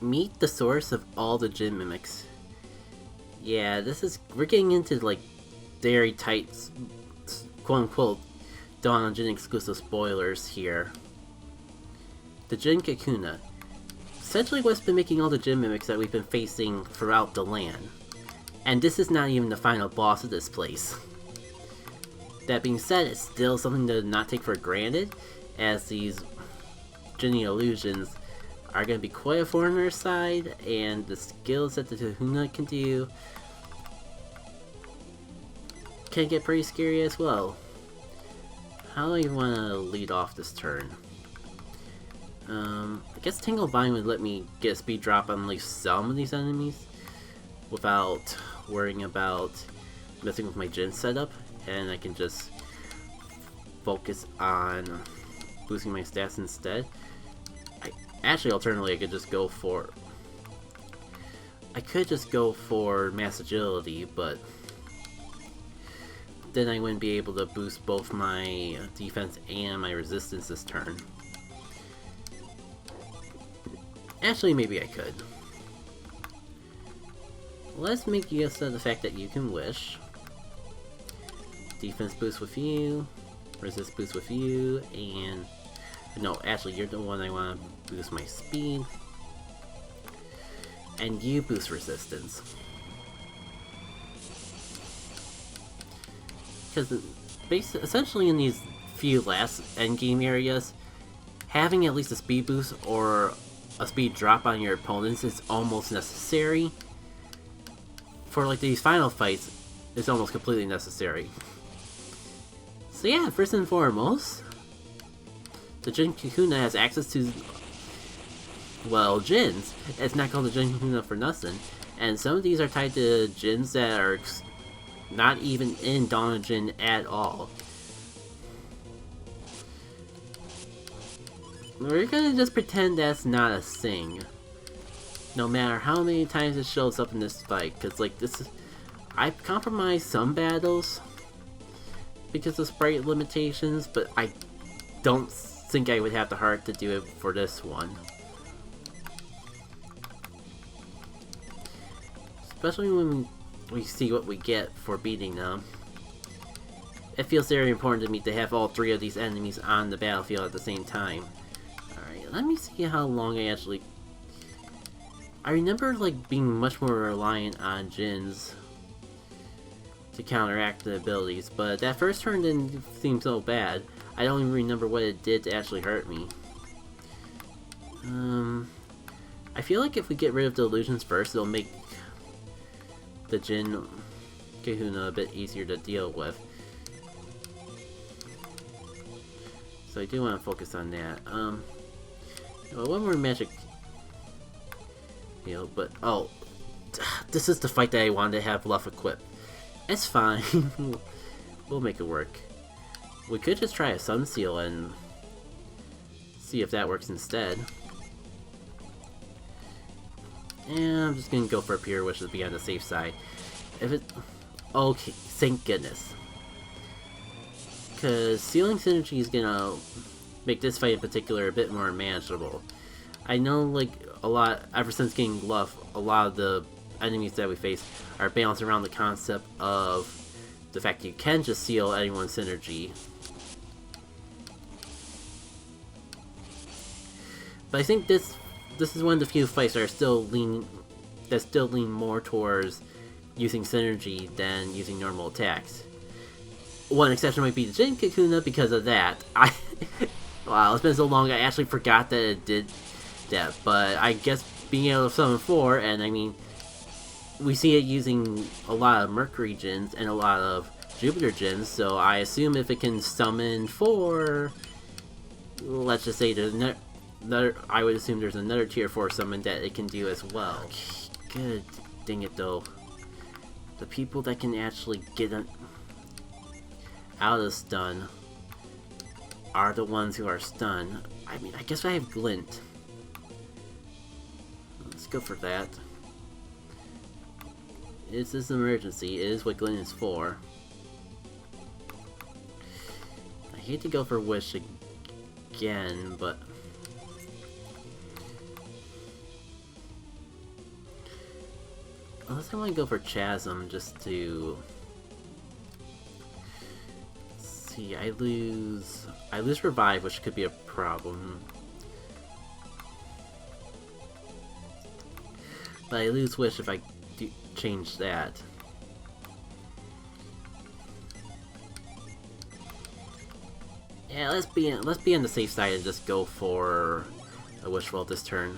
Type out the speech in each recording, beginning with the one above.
Meet the source of all the Djinn Mimics. Yeah, we're getting into like very tight, quote-unquote, Dawn of Djinn exclusive spoilers here. The Djinn Kanuha. Essentially what's been making all the Djinn Mimics that we've been facing throughout the land. And this is not even the final boss of this place. That being said, it's still something to not take for granted, as these Djinn illusions are going to be quite a thorn on our side, and the skills that the Kanuha can do can get pretty scary as well. How do I even want to lead off this turn? I guess Tangle Vine would let me get a speed drop on at least some of these enemies without worrying about messing with my Djinn setup, and I can just focus on boosting my stats instead. Actually, alternatively, I could just go for Mass Agility, but then I wouldn't be able to boost both my defense and my resistance this turn. Actually, maybe I could. Let's make use of the fact that you can wish. Defense boost with you, resist boost with you, and... no, actually, you're the one I want to boost my speed. And you boost resistance. Because essentially in these few last endgame areas, having at least a speed boost or a speed drop on your opponents is almost necessary. For like these final fights, it's almost completely necessary. So yeah, first and foremost, the Djinn Kanuha has access to, well, Djinns. It's not called the Djinn Kanuha for nothing. And some of these are tied to Djinns that are not even in Dawn of Djinn at all. We're gonna just pretend that's not a thing. No matter how many times it shows up in this fight, because like I've compromised some battles because of sprite limitations, but I don't think I would have the heart to do it for this one. Especially when we see what we get for beating them. It feels very important to me to have all three of these enemies on the battlefield at the same time. Alright, let me see how long I actually... I remember like being much more reliant on Djinns to counteract the abilities, but that first turn didn't seem so bad. I don't even remember what it did to actually hurt me. I feel like if we get rid of the illusions first, it'll make the Djinn Kanuha a bit easier to deal with. So I do want to focus on that. Well, one more magic heal, but oh, this is the fight that I wanted to have Luff equipped. It's fine. We'll make it work. We could just try a Sun Seal and see if that works instead. And I'm just gonna go for a Pure Wish to be on the safe side. If it... okay, thank goodness. Because Sealing Synergy is gonna make this fight in particular a bit more manageable. I know, like, a lot, ever since getting Luff, a lot of the enemies that we face are balanced around the concept of the fact that you can just seal anyone's synergy. But I think this is one of the few fights that still lean more towards using synergy than using normal attacks. One exception might be the Djinn Kanuha because of that. Wow, it's been so long I actually forgot that it did that, but I guess being able to summon 4, and I mean, we see it using a lot of Mercury Djinns and a lot of Jupiter Djinns, so I assume if it can summon 4, let's just say there's another, I would assume there's another tier 4 summon that it can do as well. Good dang it though. The people that can actually get out of stun are the ones who are stunned. I mean, I guess I have Glint. Let's go for that. This is an emergency. It is what Glint is for. I hate to go for Wish again, but... Unless I want to go for Chasm just to... see, I lose Revive, which could be a problem. But I lose Wish if I do change that. Yeah, let's be on the safe side and just go for a Wish Roll this turn.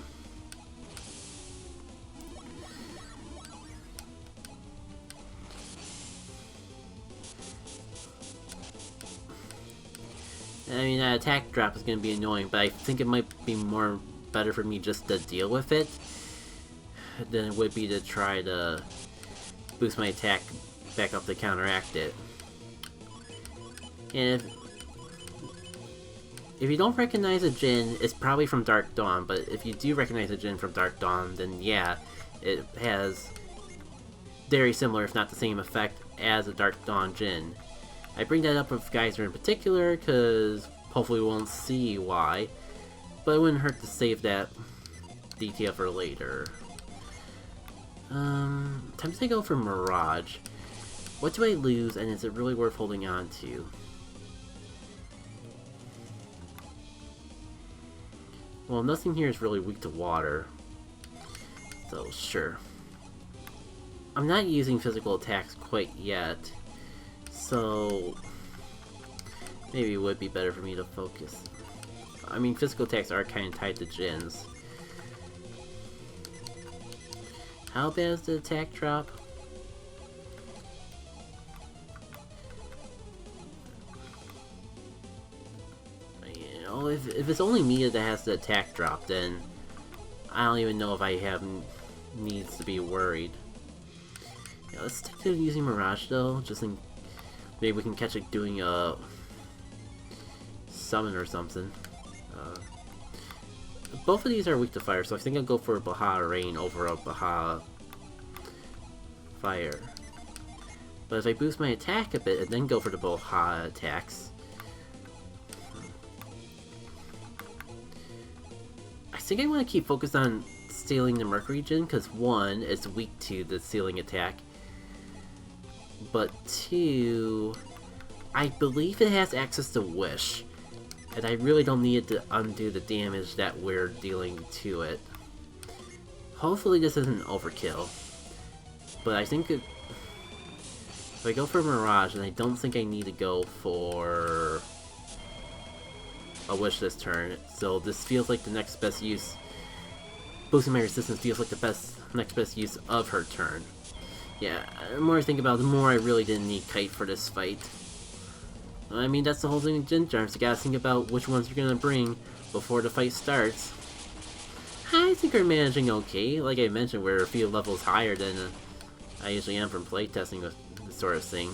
I mean, that attack drop is going to be annoying, but I think it might be better for me just to deal with it than it would be to try to boost my attack back up to counteract it. And if you don't recognize a Djinn, it's probably from Dark Dawn, but if you do recognize a Djinn from Dark Dawn, then yeah, it has very similar, if not the same effect as a Dark Dawn Djinn. I bring that up with Geyser in particular, because hopefully we won't see why, but it wouldn't hurt to save that detail for later. Time to go for Mirage. What do I lose, and is it really worth holding on to? Well, nothing here is really weak to water, so sure. I'm not using physical attacks quite yet, so maybe it would be better for me to focus. I mean, physical attacks are kind of tied to Djinns. How bad is the attack drop? You know, if it's only me that has the attack drop, then I don't even know if I have needs to be worried. Yeah, let's stick to using Mirage though, just in maybe we can catch it doing a summon or something. Both of these are weak to fire, so I think I'll go for a Baja Rain over a Baja Fire. But if I boost my attack a bit and then go for the Baja attacks, I think I want to keep focused on stealing the Mercury Djinn, because one, it's weak to the sealing attack, but two, I believe it has access to Wish, and I really don't need it to undo the damage that we're dealing to it. Hopefully this isn't overkill, but I think if I go for Mirage, and I don't think I need to go for a Wish this turn, so this feels like the next best use. Boosting my resistance feels like the next best use of her turn. Yeah, the more I think about it, the more I really didn't need Kite for this fight. I mean, that's the whole thing with Djinn Charms. You gotta think about which ones you're gonna bring before the fight starts. I think we're managing okay. Like I mentioned, we're a few levels higher than I usually am from playtesting with this sort of thing.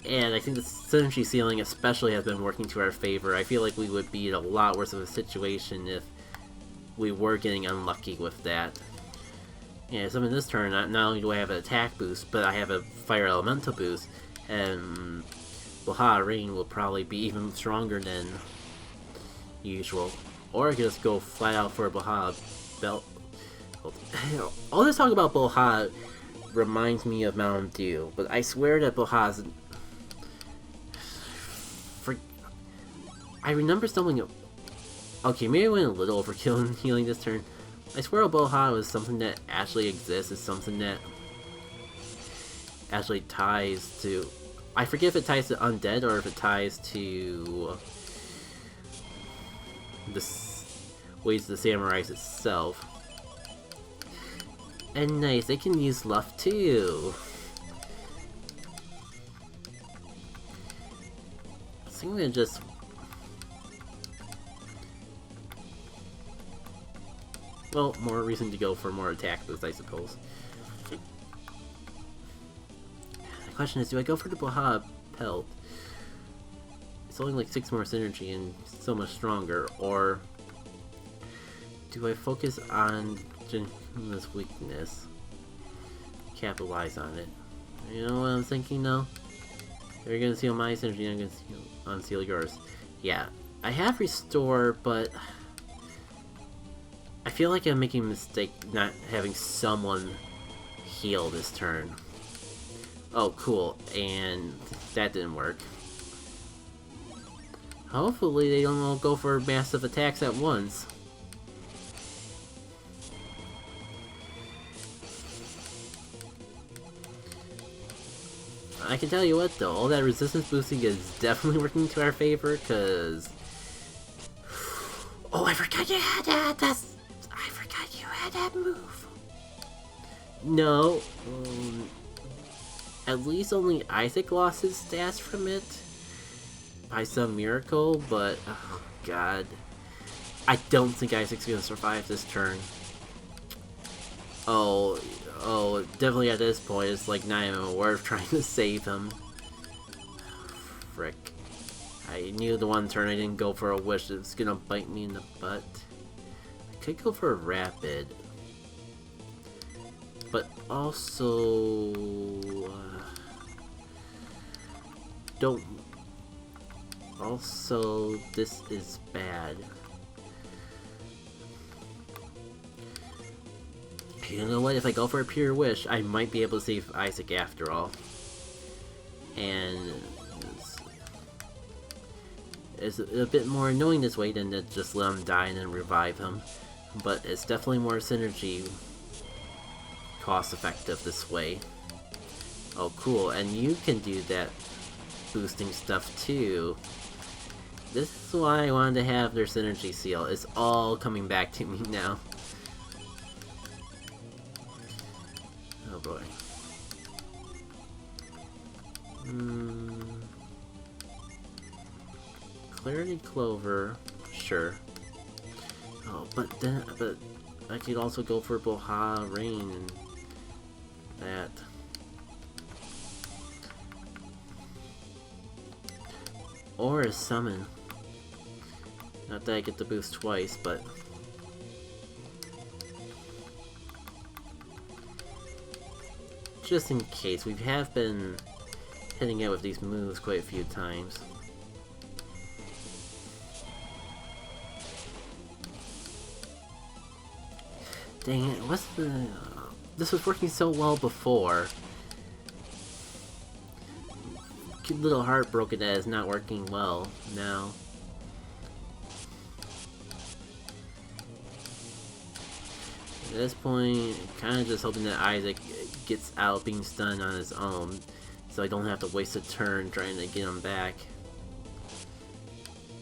And I think the synergy ceiling especially has been working to our favor. I feel like we would be in a lot worse of a situation if we were getting unlucky with that. Yeah, so in this turn, not only do I have an attack boost, but I have a Fire Elemental boost, and Baja Rain will probably be even stronger than usual. Or I could just go flat out for a Baja Belt. All this talk about Baja reminds me of Mountain Dew, but I swear that Baja's... I remember stumbling... Okay, maybe I went a little overkill in healing this turn. I swear Baja was something that actually exists, it's something that actually ties to... I forget if it ties to Undead or if it ties to the Ways of the Samurais itself. And nice, they can use Luff too. So I'm gonna just... Well, more reason to go for more attack boost, I suppose. The question is, do I go for the Baja Pelt? It's only like 6 more synergy and so much stronger, or do I focus on Djinn's weakness? Capitalize on it. You know what I'm thinking though? You're gonna seal my synergy, I'm gonna unseal yours. Yeah, I have Restore, but I feel like I'm making a mistake not having someone heal this turn. Oh, cool. And that didn't work. Hopefully they don't all go for massive attacks at once. I can tell you what though, all that resistance boosting is definitely working to our favor, cause... Oh, I forgot you had that! I forgot you had that move! No. At least only Isaac lost his stats from it. By some miracle, but... Oh, God. I don't think Isaac's gonna survive this turn. Oh, definitely at this point, it's like not even worth trying to save him. Frick. I knew the one turn I didn't go for a wish that was gonna bite me in the butt. I could go for a rapid. But also... don't... Also, this is bad. You know what, if I go for a pure wish, I might be able to save Isaac after all. And it's a bit more annoying this way than to just let him die and then revive him. But it's definitely more synergy cost effective this way. Oh cool, and you can do that boosting stuff too. This is why I wanted to have their synergy seal. It's all coming back to me now. Oh boy. Clarity Clover, sure. Oh, but I could also go for Boha Rain and that. Or a summon. Not that I get the boost twice, but... just in case, we have been hitting out with these moves quite a few times. Dang it, what's the... this was working so well before. A little heartbroken that it's not working well now. At this point, kind of just hoping that Isaac gets out being stunned on his own, so I don't have to waste a turn trying to get him back.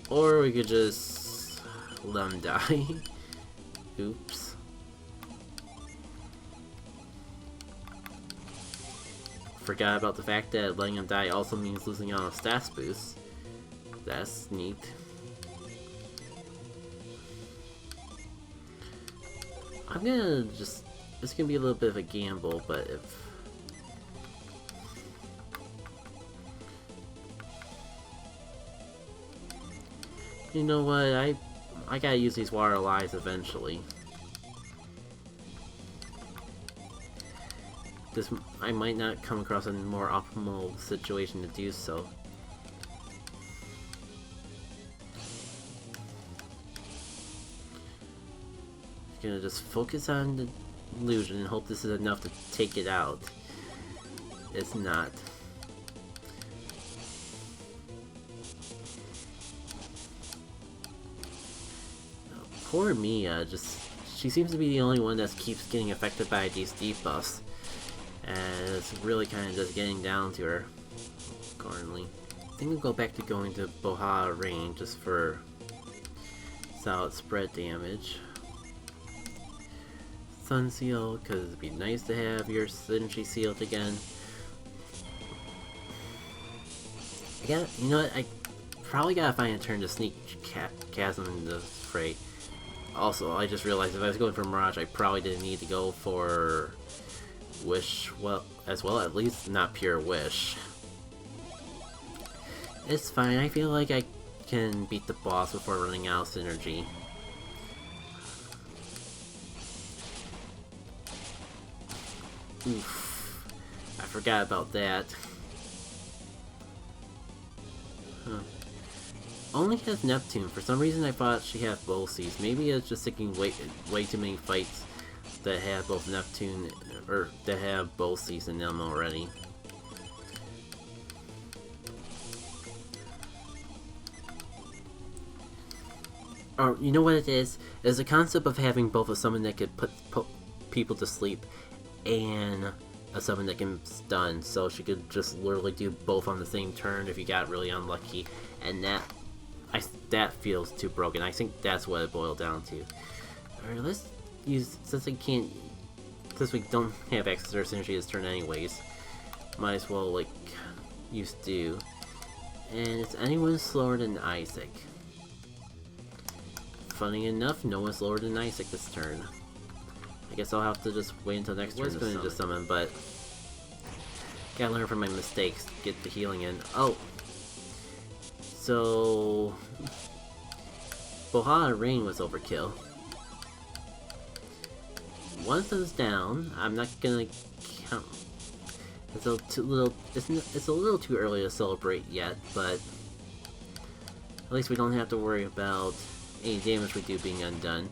Or we could just let him die. Oops. Forgot about the fact that letting him die also means losing out on stats boost. That's neat. I'm gonna just... it's gonna be a little bit of a gamble, but if... you know what, I gotta use these water lies eventually. I might not come across a more optimal situation to do so. Gonna just focus on the illusion and hope this is enough to take it out. It's not. Poor Mia, she seems to be the only one that keeps getting affected by these debuffs. And it's really kind of just getting down to her currently. I think we'll go back to going to Boha Rain just for solid spread damage. Sun Seal, because it'd be nice to have your synergy sealed again. You know what, I probably gotta find a turn to sneak Chasm into the fray. Also, I just realized if I was going for Mirage, I probably didn't need to go for Wish as well, at least not pure Wish. It's fine, I feel like I can beat the boss before running out of synergy. Oof. I forgot about that. Huh. only has Neptune. For some reason, I thought she had both seas. Maybe it's just thinking way too many fights that have both Neptune, or that have both seas in them already. Or, you know what it is? It's the concept of having both a summon that could put people to sleep and a summon that can stun, so she could just literally do both on the same turn if you got really unlucky, and that feels too broken. I think that's what it boiled down to. Alright, let's use, since we don't have access to our synergy this turn anyways, might as well, like, use Dew. And it's anyone slower than Isaac. Funny enough, no one's slower than Isaac this turn. I guess I'll have to just wait until next turn to summon, but gotta learn from my mistakes, get the healing in. Oh! So... Boha Rain was overkill. Once it's down, I'm not gonna count. It's a little too early to celebrate yet, but at least we don't have to worry about any damage we do being undone,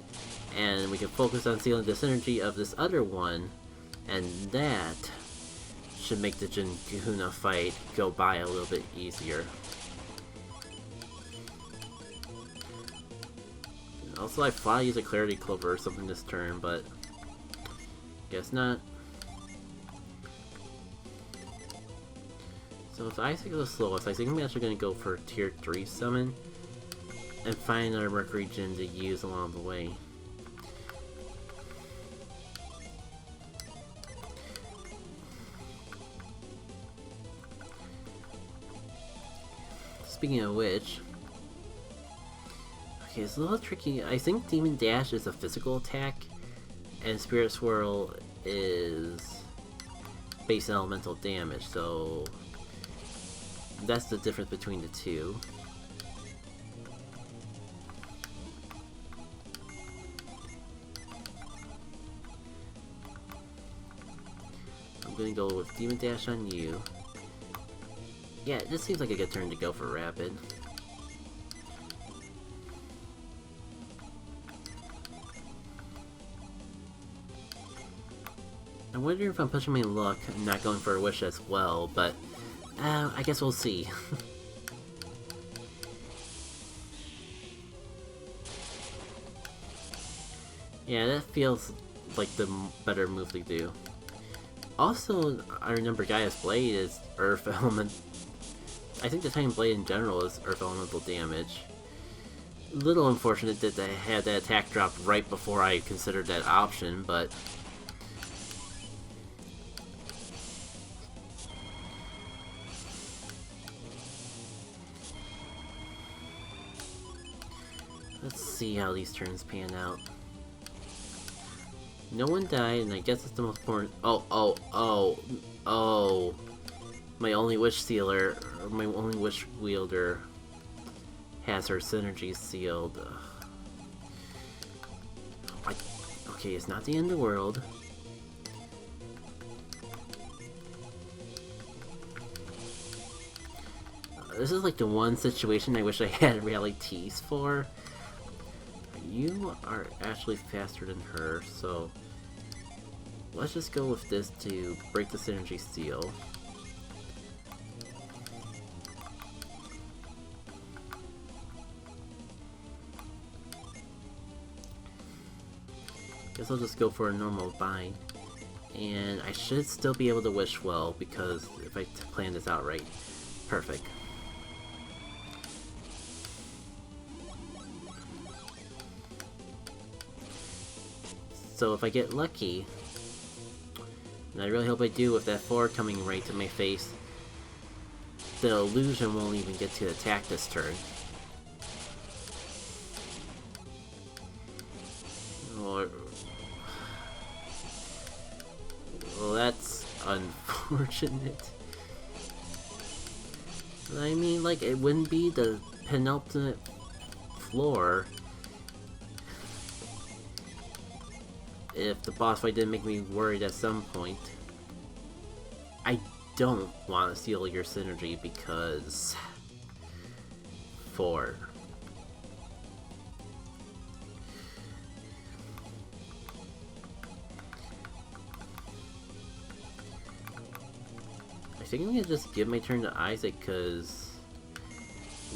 and we can focus on sealing the synergy of this other one, and that should make the Djinn Kahuna fight go by a little bit easier. Also, I thought I used a Clarity Clover or something this turn, but guess not. So if Isaac is the slowest, I think I'm actually going to go for tier 3 summon and find another Mercury Djinn to use along the way. Speaking of which, okay, it's a little tricky. I think Demon Dash is a physical attack, and Spirit Swirl is base elemental damage, so that's the difference between the two. I'm gonna go with Demon Dash on you. Yeah, this seems like a good turn to go for Rapid. I wonder if I'm pushing my luck and not going for a Wish as well, but I guess we'll see. Yeah, that feels like the better move to do. Also, I remember Gaia's Blade is Earth Element. I think the Titan Blade in general is Earth Elemental damage. Little unfortunate that I had that attack dropped right before I considered that option, but let's see how these turns pan out. No one died, and I guess it's the most important. Oh. My only Wish Sealer, or my only Wish Wielder, has her synergy sealed. Okay, it's not the end of the world. This is like the one situation I wish I had Rally Tease for. You are actually faster than her, so let's just go with this to break the synergy seal. Guess I'll just go for a normal bind. And I should still be able to Wish well, because if I plan this out right. Perfect. So if I get lucky, and I really hope I do with that 4 coming right to my face, the illusion won't even get to attack this turn. Well, that's unfortunate. I mean, like, it wouldn't be the penultimate floor if the boss fight didn't make me worried at some point. I don't want to seal your synergy because 4. think I'm gonna just give my turn to Isaac, because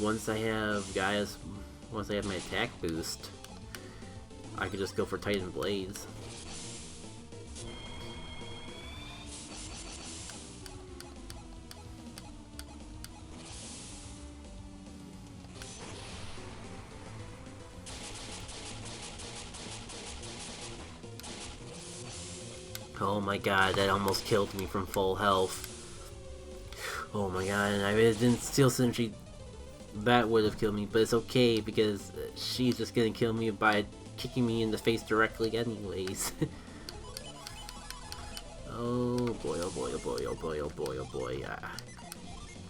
once I have my attack boost, I could just go for Titan Blades. Oh my god, that almost killed me from full health. Oh my god, and I didn't steal synergy. That would have killed me, but it's okay because she's just gonna kill me by kicking me in the face directly anyways. Oh boy, oh boy, oh boy, oh boy, oh boy, oh boy.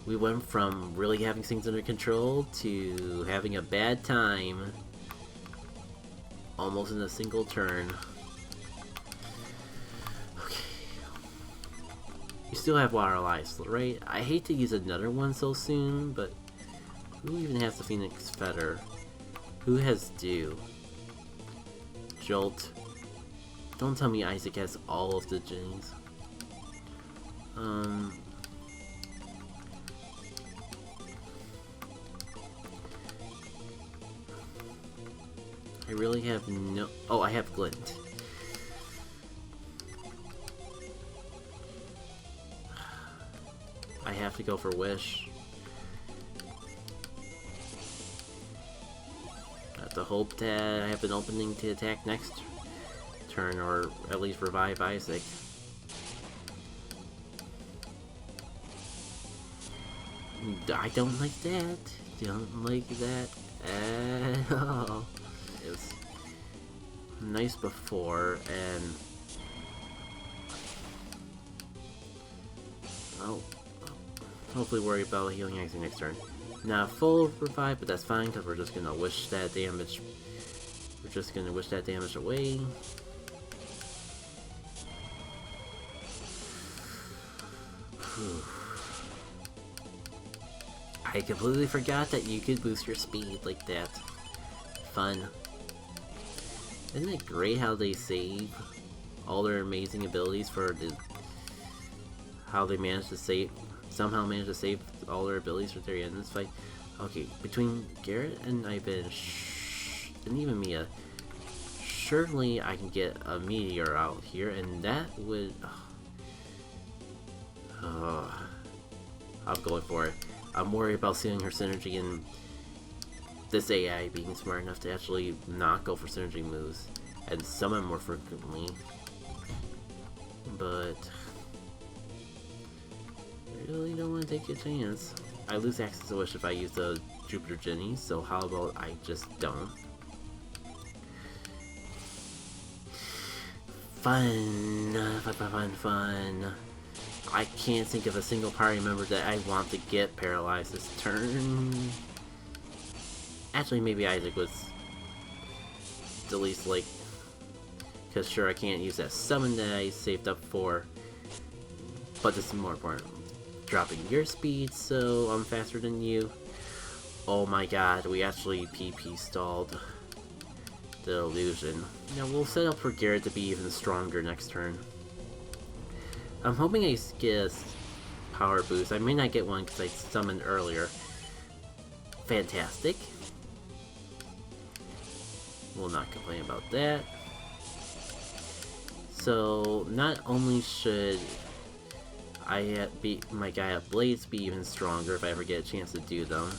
We went from really having things under control to having a bad time almost in a single turn. You still have Water Lives, right? I hate to use another one so soon, but who even has the Phoenix Feather? Who has Dew? Jolt. Don't tell me Isaac has all of the Djinns. I really have no... Oh, I have Glint. I have to go for Wish. I have to hope that I have an opening to attack next turn, or at least revive Isaac. I don't like that. Don't like that at all. It was nice before, and... Oh. Hopefully worry about healing Isaac next turn. Not full revive, but that's fine, because we're just gonna wish that damage. We're just gonna wish that damage away. I completely forgot that you could boost your speed like that. Fun. Isn't it great how they save all their amazing abilities for the... how they manage to save... somehow manage to save all their abilities for their end in this fight. Okay, between Garrett and Ivan, and even Mia, surely I can get a meteor out here, and that would... I'm going for it. I'm worried about seeing her synergy and this AI being smart enough to actually not go for synergy moves and summon more frequently. But I really don't want to take a chance. I lose access to Wish if I use the Jupiter Jenny, so how about I just don't? Fun, fun. I can't think of a single party member that I want to get paralyzed this turn. Actually, maybe Isaac was the least like, because sure I can't use that summon that I saved up for, but this is more important. Dropping your speed, so I'm faster than you. Oh my god, we actually PP stalled the illusion. Now we'll set up for Garrett to be even stronger next turn. I'm hoping I get a power boost. I may not get one because I summoned earlier. Fantastic. Will not complain about that. So not only should I be my guy at Blades be even stronger if I ever get a chance to do them.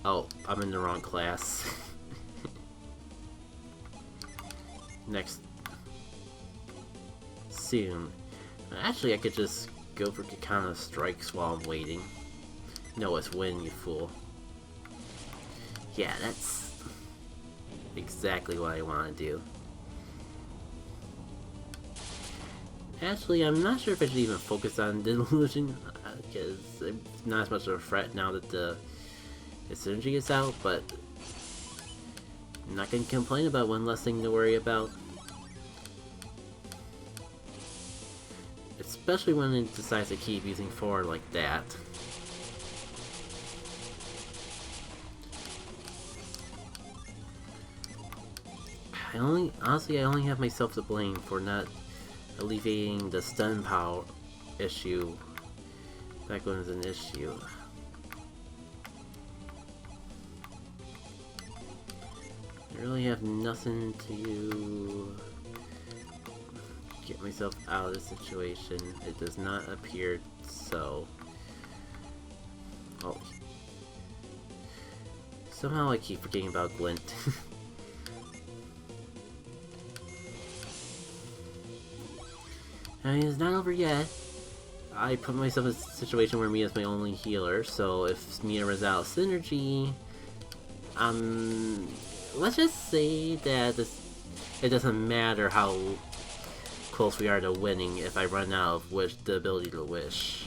Oh, I'm in the wrong class. Next. Soon. Actually, I could just go for Kanuha strikes while I'm waiting. No, it's win, you fool. Yeah, that's exactly what I want to do. Actually, I'm not sure if I should even focus on Delusion, because it's not as much of a threat now that the synergy is out, but I'm not going to complain about one less thing to worry about. Especially when it decides to keep using 4 like that. Honestly, I only have myself to blame for not alleviating the stun power issue That one is an issue. I really have nothing to get myself out of the situation. It does not appear so. Oh. Somehow I keep forgetting about Glint. I mean, it's not over yet. I put myself in a situation where Mia's my only healer, so if Mia runs out of synergy, let's just say that it doesn't matter how close we are to winning if I run out of the ability to wish.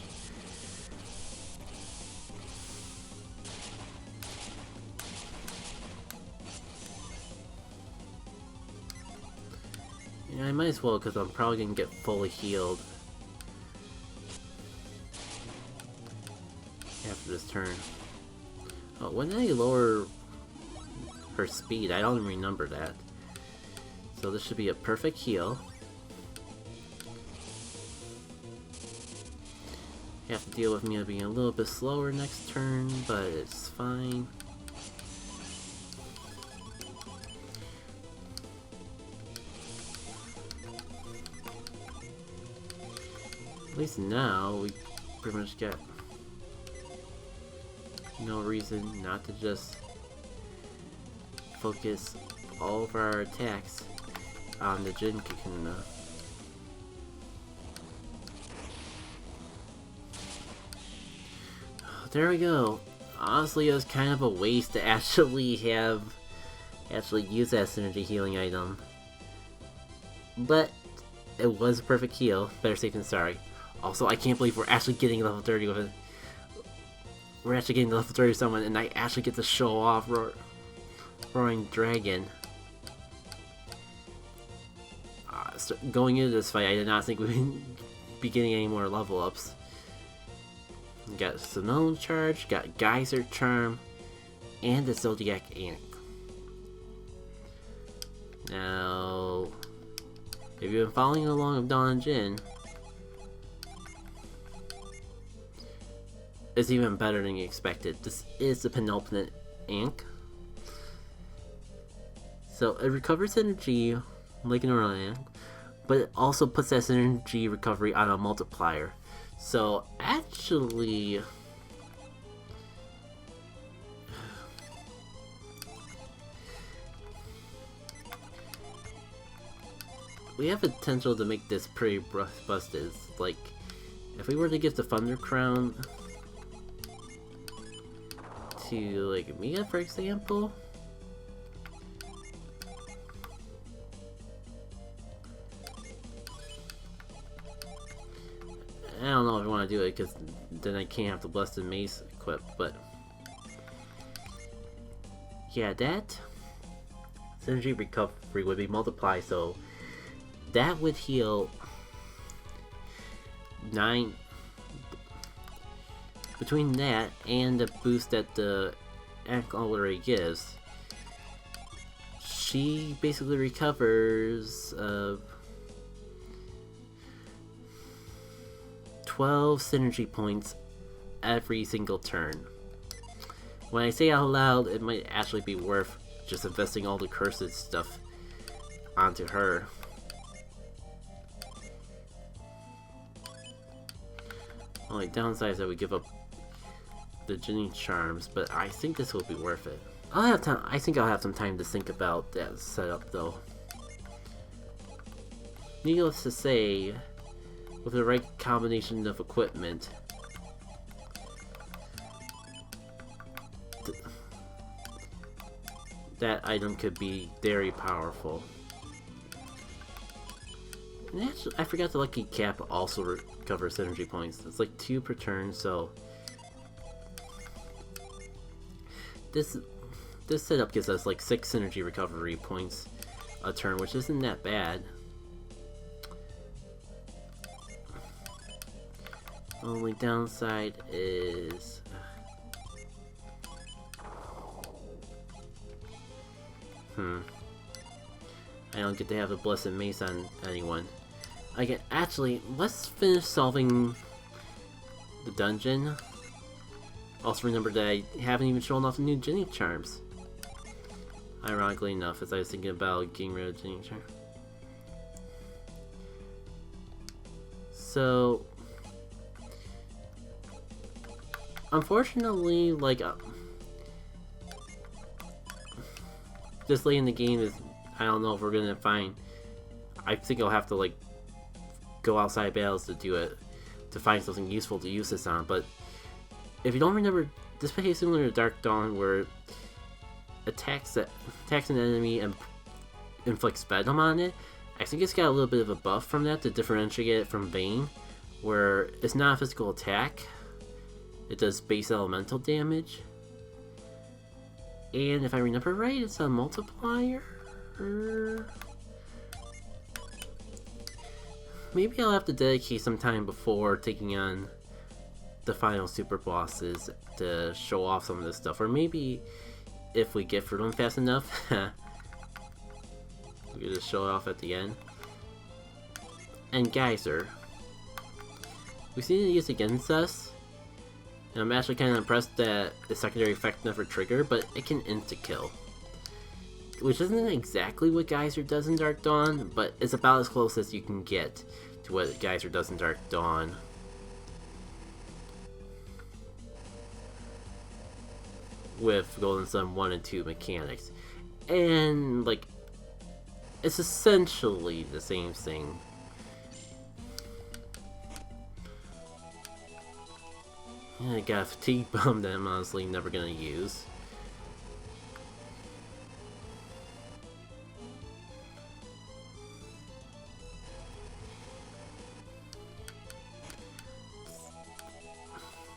Yeah, I might as well, because I'm probably gonna get fully healed after this turn. Oh, when did I lower her speed? I don't even remember that. So this should be a perfect heal. Have to deal with me being a little bit slower next turn, but it's fine. At least now we pretty much get no reason not to just focus all of our attacks on the Djinn Kanuha. There we go. Honestly, it was kind of a waste to actually use that synergy healing item. But it was a perfect heal. Better safe than sorry. Also, I can't believe we're actually getting level 30 with it. We're actually getting level 30 with someone, and I actually get to show off Roaring Dragon. So going into this fight, I did not think we'd be getting any more level ups. We got Simone Charge, got Geyser Charm, and the Zodiac Ink. Now, if you've been following along with Dawn of Djinn, it's even better than you expected. This is the penultimate ink. So it recovers energy like an normal ink, but it also puts that energy recovery on a multiplier. So actually, we have potential to make this pretty busted. Like, if we were to give the Thunder Crown to, like, Mia, for example. I don't know if I want to do it, because then I can't have the Blessed Mace equipped, but yeah, that synergy recovery would be multiplied, so that would heal 9. Between that and the boost that the ankle already gives, she basically recovers 12 synergy points every single turn. When I say out loud, it might actually be worth just investing all the cursed stuff onto her. Only downside is that we give up the Djinn charms, but I think this will be worth it. I'll have time. I think I'll have some time to think about that setup, though. Needless to say, with the right combination of equipment, that item could be very powerful. And actually, I forgot the Lucky Cap also recovers energy points. It's like 2 per turn, so this setup gives us like 6 synergy recovery points a turn, which isn't that bad. Only downside is I don't get to have the Blessed Mace on anyone. I can actually, let's finish solving the dungeon. Also remember that I haven't even shown off the new Djinn charms. Ironically enough, as I was thinking about getting rid of Djinn charm. So, unfortunately, like, this late in the game is, I don't know if we're gonna find, I think I'll have to, like, go outside battles to do it, to find something useful to use this on, but if you don't remember, this behaves similar to Dark Dawn, where attacks an enemy and inflicts venom on it. I think it's got a little bit of a buff from that to differentiate it from Bane, where it's not a physical attack, it does base elemental damage, and if I remember right, it's a multiplier? Maybe I'll have to dedicate some time before taking on the final super bosses to show off some of this stuff, or maybe if we get through them fast enough, we can just show it off at the end. And Geyser. We've seen it used against us, and I'm actually kind of impressed that the secondary effect never triggered, but it can insta-kill. Which isn't exactly what Geyser does in Dark Dawn, but it's about as close as you can get to what Geyser does in Dark Dawn. With Golden Sun 1 and 2 mechanics. And, like, it's essentially the same thing. I got a fatigue bomb that I'm honestly never gonna use.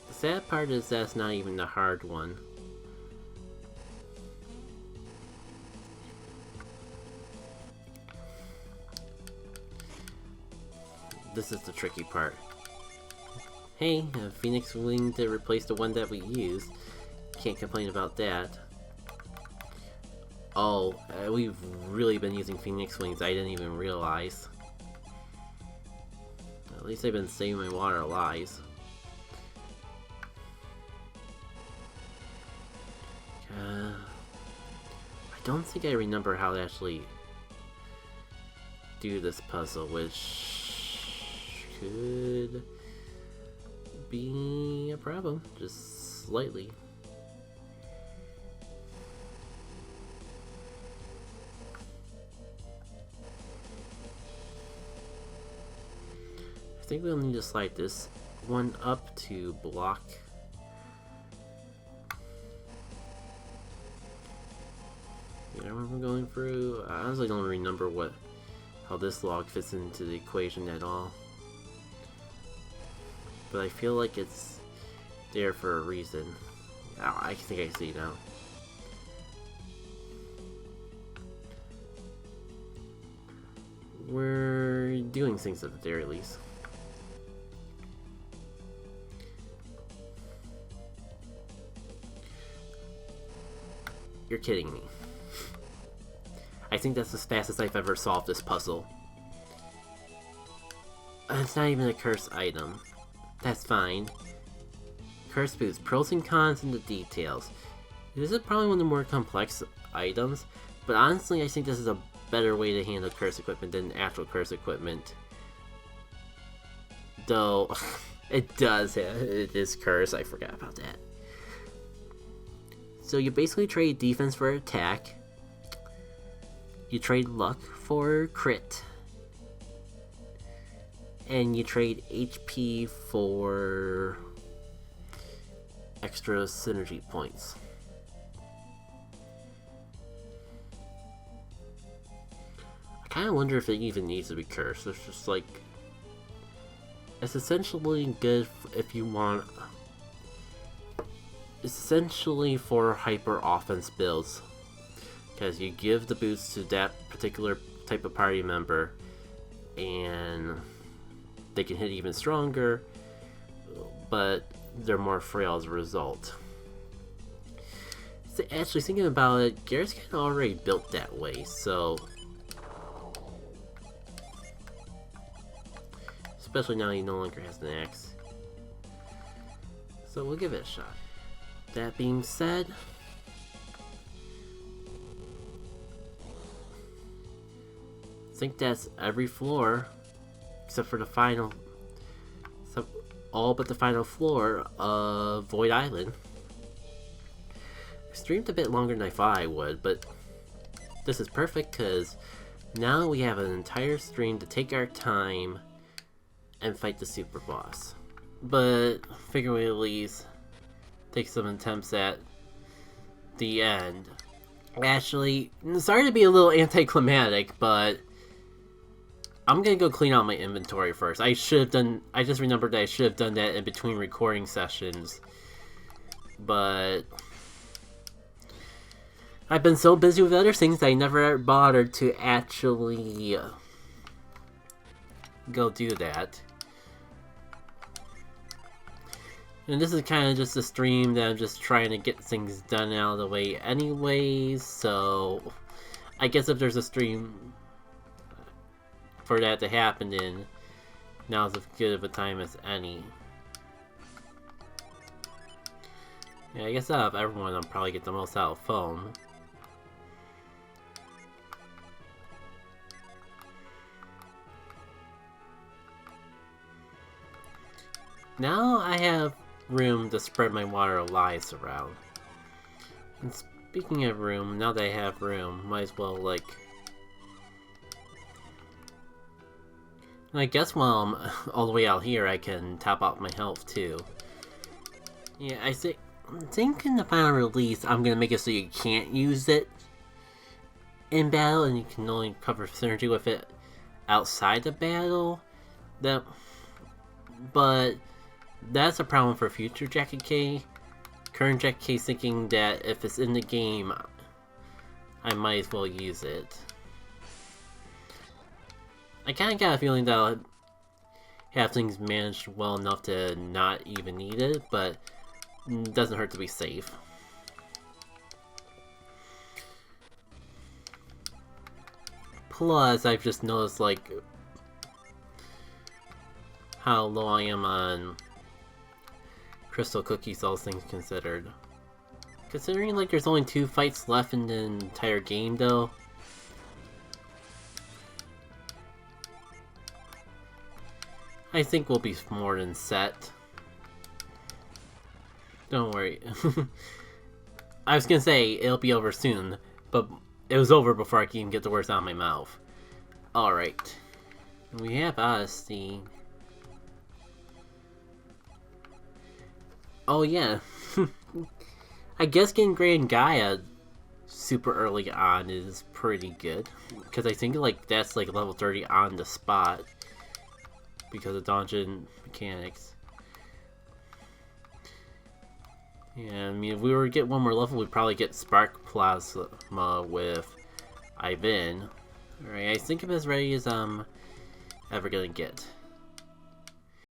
The sad part is that's not even the hard one. This is the tricky part. Hey, a Phoenix Wing to replace the one that we used. Can't complain about that. Oh, we've really been using Phoenix Wings, I didn't even realize. At least I've been saving my water lives. I don't think I remember how to actually do this puzzle, which could be a problem, just slightly. I think we'll need to slide this one up to block. You know what we're going through? I honestly don't remember how this log fits into the equation at all. But I feel like it's there for a reason. Oh, I think I see now. We're doing things at the very least. You're kidding me. I think that's as fast as I've ever solved this puzzle. It's not even a curse item. That's fine. Curse boots, pros and cons and the details. This is probably one of the more complex items, but honestly I think this is a better way to handle curse equipment than actual curse equipment. Though, it is curse, I forgot about that. So you basically trade defense for attack. You trade luck for crit. And you trade HP for extra synergy points. I kind of wonder if it even needs to be cursed. It's just like, it's essentially good if you want. It's essentially for hyper offense builds, because you give the boots to that particular type of party member, and they can hit even stronger, but they're more frail as a result. So actually, thinking about it, Garrett's kind of already built that way, so especially now he no longer has an axe. So we'll give it a shot. That being said, I think that's every floor except for the final, all but the final floor of Void Island. I streamed a bit longer than I thought I would, but this is perfect because now we have an entire stream to take our time and fight the super boss. But figure we at least take some attempts at the end. Actually, sorry to be a little anticlimactic, but I'm gonna go clean out my inventory first. I just remembered that I should have done that in between recording sessions. But I've been so busy with other things that I never bothered to actually go do that. And this is kind of just a stream that I'm just trying to get things done out of the way anyways, so I guess if there's a stream for that to happen, then now's as good of a time as any. Yeah, I guess out of everyone, I'll probably get the most out of foam. Now I have room to spread my water of lies around. And speaking of room, now that I have room, might as well, like... And I guess while I'm all the way out here, I can top out my health too. Yeah, I think in the final release, I'm gonna make it so you can't use it in battle, and you can only cover synergy with it outside the battle. But that's a problem for future Jackie K. Current Jackie K is thinking that if it's in the game, I might as well use it. I kind of got a feeling that I'll have things managed well enough to not even need it, but it doesn't hurt to be safe. Plus, I've just noticed, like, how low I am on crystal cookies, all things considered. Considering, like, there's only 2 fights left in the entire game, though. I think we'll be more than set. Don't worry. I was gonna say, it'll be over soon, but it was over before I can even get the words out of my mouth. Alright. We have Odyssey. Oh yeah. I guess getting Grand Gaia super early on is pretty good. Because I think like that's like level 30 on the spot. Because of Dawn of Djinn mechanics. Yeah, I mean, if we were to get one more level, we'd probably get Spark Plasma with Ivan. Alright, I think I'm as ready as I'm ever gonna get.